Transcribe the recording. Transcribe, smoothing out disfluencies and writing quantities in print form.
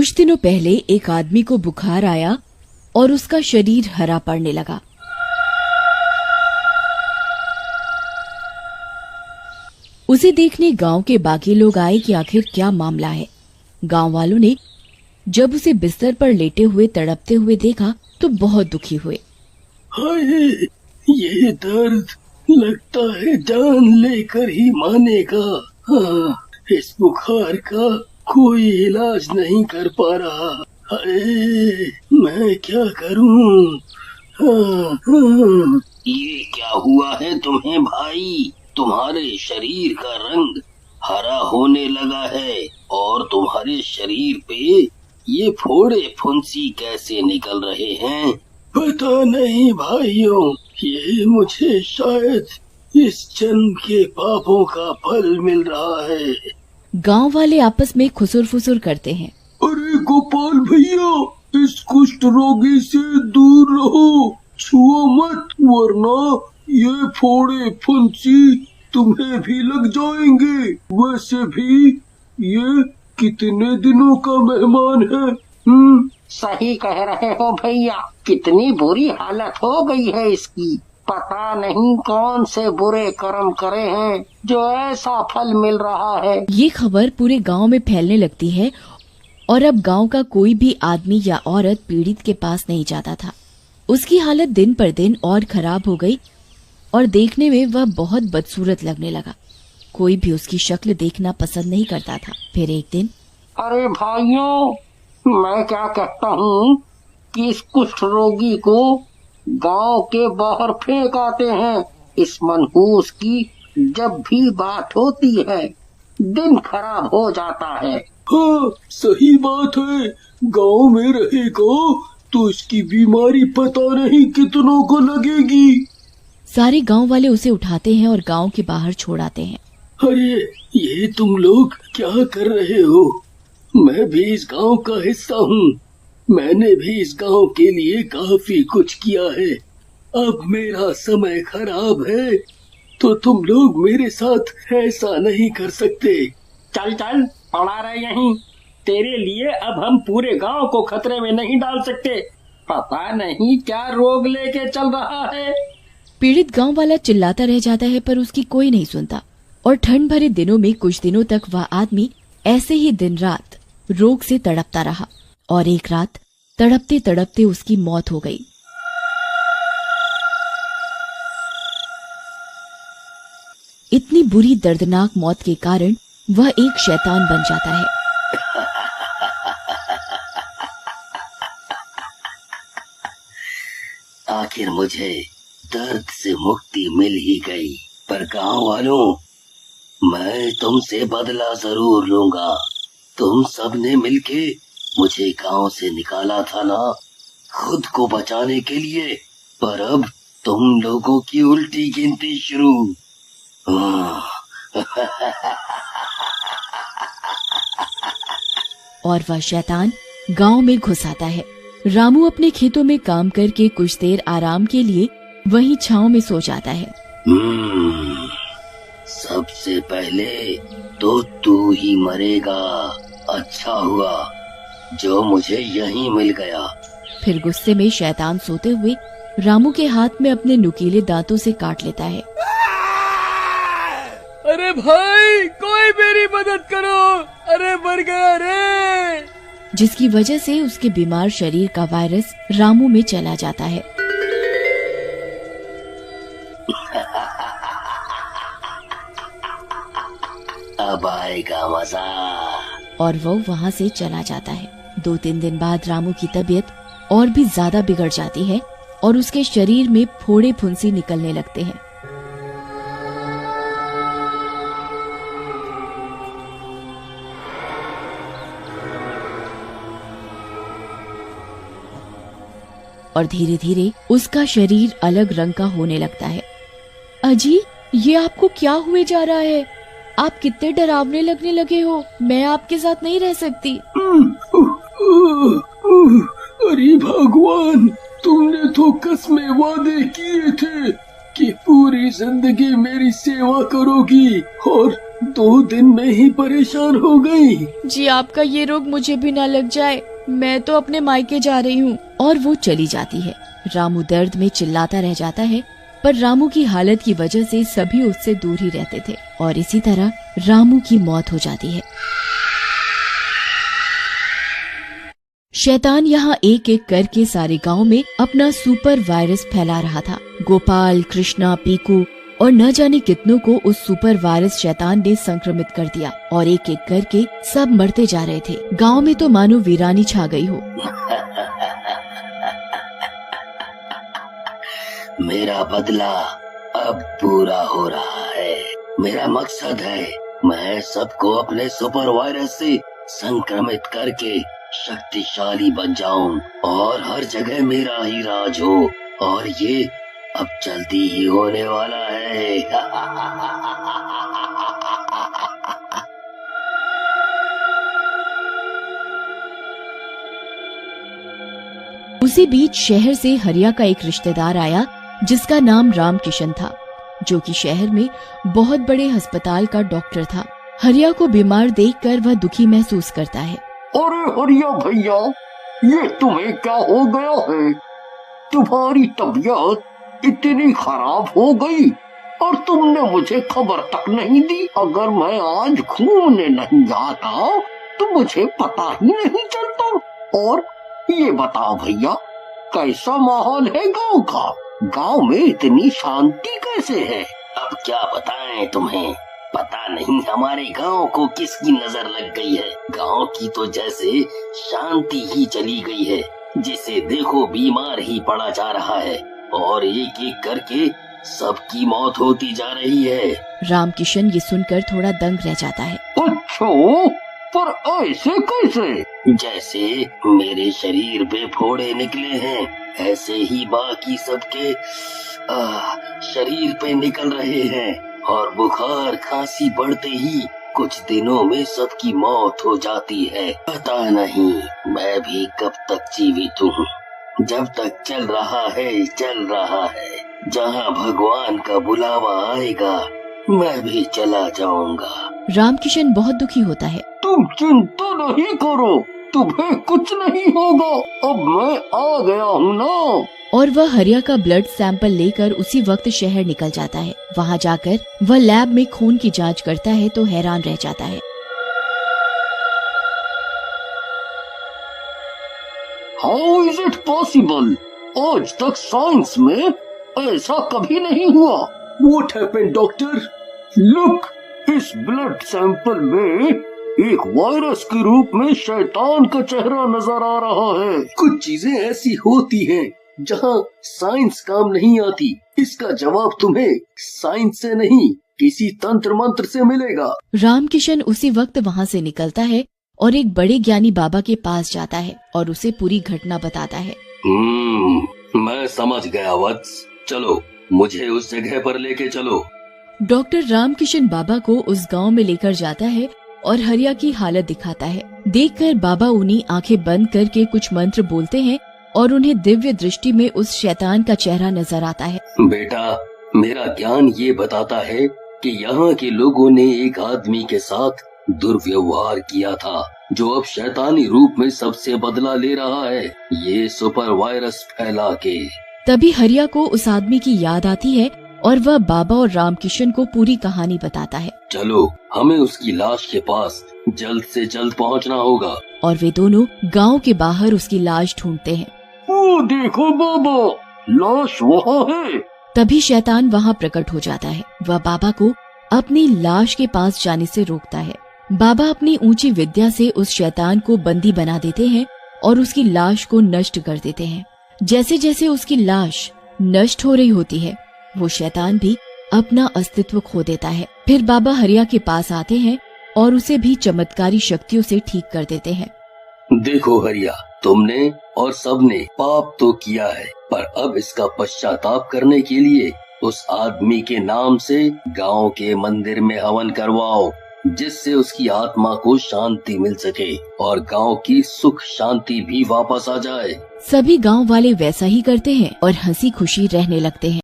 कुछ दिनों पहले एक आदमी को बुखार आया और उसका शरीर हरा पड़ने लगा। उसे देखने गांव के बाकी लोग आए कि आखिर क्या मामला है। गांव वालों ने जब उसे बिस्तर पर लेटे हुए तड़पते हुए देखा तो बहुत दुखी हुए। हाय, ये दर्द लगता है जान लेकर ही मानेगा। हाँ, इस बुखार का कोई इलाज नहीं कर पा रहा। हाय, मैं क्या करूं? हाँ, हाँ। ये क्या हुआ है तुम्हें भाई? तुम्हारे शरीर का रंग हरा होने लगा है और तुम्हारे शरीर पे ये फोड़े फुंसी कैसे निकल रहे हैं? पता नहीं भाइयों, ये मुझे शायद इस जन्म के पापों का फल मिल रहा है। गांव वाले आपस में खुसुर फुसुर करते हैं। अरे गोपाल भैया, इस कुष्ठ रोगी से दूर रहो, छुओ मत, वरना ये फोड़े फुंसी तुम्हें भी लग जाएंगे। वैसे भी ये कितने दिनों का मेहमान है। सही कह रहे हो भैया, कितनी बुरी हालत हो गई है इसकी। पता नहीं कौन से बुरे कर्म करे हैं जो ऐसा फल मिल रहा है। ये खबर पूरे गांव में फैलने लगती है और अब गांव का कोई भी आदमी या औरत पीड़ित के पास नहीं जाता था। उसकी हालत दिन पर दिन और खराब हो गई और देखने में वह बहुत बदसूरत लगने लगा। कोई भी उसकी शक्ल देखना पसंद नहीं करता था। फिर एक दिन, अरे भाइयों, मैं क्या कहता हूँ कि इस कुष्ठ रोगी को गांव के बाहर फेंक आते हैं। इस मनहूस की जब भी बात होती है दिन खराब हो जाता है। हाँ, सही बात है। गांव में रहेगा तो इसकी बीमारी पता नहीं कितनों को लगेगी। सारे गांव वाले उसे उठाते हैं और गांव के बाहर छोड़ आते हैं। अरे, ये तुम लोग क्या कर रहे हो? मैं भी इस गांव का हिस्सा हूँ। मैंने भी इस गांव के लिए काफी कुछ किया है। अब मेरा समय खराब है तो तुम लोग मेरे साथ ऐसा नहीं कर सकते। चल चल, पड़ा रहे यहीं। तेरे लिए अब हम पूरे गांव को खतरे में नहीं डाल सकते। पता नहीं क्या रोग लेके चल रहा है। पीड़ित गांव वाला चिल्लाता रह जाता है पर उसकी कोई नहीं सुनता और ठंड भरे दिनों में कुछ दिनों तक वह आदमी ऐसे ही दिन रात रोग से तड़पता रहा और एक रात तड़पते तड़पते उसकी मौत हो गई। इतनी बुरी दर्दनाक मौत के कारण वह एक शैतान बन जाता है। आखिर मुझे दर्द से मुक्ति मिल ही गई। पर गांव वालों, मैं तुमसे बदला जरूर लूंगा। तुम सबने मिलके मुझे गांव से निकाला था ना, खुद को बचाने के लिए। पर अब तुम लोगों की उल्टी गिनती शुरू। और वह शैतान गांव में घुस आता है। रामू अपने खेतों में काम करके कुछ देर आराम के लिए वहीं छांव में सो जाता है। सबसे पहले तो तू ही मरेगा। अच्छा हुआ जो मुझे यहीं मिल गया। फिर गुस्से में शैतान सोते हुए रामू के हाथ में अपने नुकीले दांतों से काट लेता है। अरे भाई, कोई मेरी मदद करो, अरे मर गया रे। जिसकी वजह से उसके बीमार शरीर का वायरस रामू में चला जाता है। अब आएगा मजा। और वो वहाँ से चला जाता है। 2-3 दिन बाद रामू की तबीयत और भी ज्यादा बिगड़ जाती है और उसके शरीर में फोड़े फुंसी निकलने लगते हैं। और धीरे धीरे उसका शरीर अलग रंग का होने लगता है। अजी, ये आपको क्या हुए जा रहा है? आप कितने डरावने लगने लगे हो। मैं आपके साथ नहीं रह सकती। अरे भगवान, तुमने तो कसमें वादे किए थे कि पूरी जिंदगी मेरी सेवा करोगी और 2 दिन में ही परेशान हो गई। जी आपका ये रोग मुझे भी ना लग जाए, मैं तो अपने मायके जा रही हूँ। और वो चली जाती है। रामू दर्द में चिल्लाता रह जाता है, पर रामू की हालत की वजह से सभी उससे दूर ही रहते थे और इसी तरह रामू की मौत हो जाती है। शैतान यहाँ एक एक करके सारे गांव में अपना सुपर वायरस फैला रहा था। गोपाल, कृष्णा, पीकू और न जाने कितनों को उस सुपर वायरस शैतान ने संक्रमित कर दिया और एक एक करके सब मरते जा रहे थे। गांव में तो मानो वीरानी छा गई हो। मेरा बदला अब पूरा हो रहा है। मेरा मकसद है मैं सबको अपने सुपर वायरस से संक्रमित करके शक्तिशाली बन जाऊं और हर जगह मेरा ही राज हो, और ये अब जल्दी ही होने वाला है। उसी बीच शहर से हरिया का एक रिश्तेदार आया जिसका नाम रामकिशन था, जो कि शहर में बहुत बड़े अस्पताल का डॉक्टर था। हरिया को बीमार देखकर वह दुखी महसूस करता है। अरे हरिया भैया, ये तुम्हें क्या हो गया है? तुम्हारी तबीयत इतनी खराब हो गई और तुमने मुझे खबर तक नहीं दी। अगर मैं आज घूमने नहीं जाता तो मुझे पता ही नहीं चलता। और ये बताओ भैया, कैसा माहौल है गांव का? गांव में इतनी शांति कैसे है? अब क्या बताएं तुम्हें, पता नहीं हमारे गांव को किसकी नजर लग गई है। गांव की तो जैसे शांति ही चली गई है, जिसे देखो बीमार ही पड़ा जा रहा है और एक एक करके सबकी मौत होती जा रही है। रामकिशन ये सुनकर थोड़ा दंग रह जाता है। अच्छा, पर ऐसे कैसे? जैसे मेरे शरीर पे फोड़े निकले हैं, ऐसे ही बाकी सबके शरीर पे निकल रहे हैं और बुखार खांसी बढ़ते ही कुछ दिनों में सबकी मौत हो जाती है। पता नहीं मैं भी कब तक जीवित हूँ। जब तक चल रहा है चल रहा है, जहाँ भगवान का बुलावा आएगा मैं भी चला जाऊंगा। रामकिशन बहुत दुखी होता है। तुम चिंता नहीं करो, तुम्हें कुछ नहीं होगा। अब मैं आ गया हूँ ना। और वह हरिया का ब्लड सैंपल लेकर उसी वक्त शहर निकल जाता है। वहाँ जाकर वह लैब में खून की जांच करता है तो हैरान रह जाता है। How is it possible? आज तक साइंस में ऐसा कभी नहीं हुआ। What happened, doctor? लुक, इस ब्लड सैंपल में एक वायरस के रूप में शैतान का चेहरा नजर आ रहा है। कुछ चीजें ऐसी होती हैं जहाँ साइंस काम नहीं आती। इसका जवाब तुम्हें साइंस से नहीं, किसी तंत्र मंत्र से मिलेगा। रामकिशन उसी वक्त वहाँ से निकलता है और एक बड़े ज्ञानी बाबा के पास जाता है और उसे पूरी घटना बताता है। मैं समझ गया वत्स, चलो मुझे उस जगह पर लेके चलो। डॉक्टर रामकिशन बाबा को उस गांव में लेकर जाता है और हरिया की हालत दिखाता है। देखकर बाबा उन्हें आंखें बंद करके कुछ मंत्र बोलते हैं और उन्हें दिव्य दृष्टि में उस शैतान का चेहरा नजर आता है। बेटा, मेरा ज्ञान ये बताता है कि यहाँ के लोगों ने एक आदमी के साथ दुर्व्यवहार किया था, जो अब शैतानी रूप में सबसे बदला ले रहा है, ये सुपर वायरस फैला के। तभी हरिया को उस आदमी की याद आती है और वह बाबा और रामकिशन को पूरी कहानी बताता है। चलो, हमें उसकी लाश के पास जल्द से जल्द पहुंचना होगा। और वे दोनों गांव के बाहर उसकी लाश ढूंढते हैं। ओ देखो बाबा, लाश वहाँ है। तभी शैतान वहाँ प्रकट हो जाता है। वह बाबा को अपनी लाश के पास जाने से रोकता है। बाबा अपनी ऊंची विद्या से उस शैतान को बंदी बना देते हैं और उसकी लाश को नष्ट कर देते हैं। जैसे जैसे उसकी लाश नष्ट हो रही होती है, वो शैतान भी अपना अस्तित्व खो देता है। फिर बाबा हरिया के पास आते हैं और उसे भी चमत्कारी शक्तियों से ठीक कर देते हैं। देखो हरिया, तुमने और सबने पाप तो किया है, पर अब इसका पश्चाताप करने के लिए उस आदमी के नाम से गांव के मंदिर में हवन करवाओ, जिससे उसकी आत्मा को शांति मिल सके और गांव की सुख शांति भी वापस आ जाए। सभी गांव वाले वैसा ही करते हैं और हंसी खुशी रहने लगते हैं।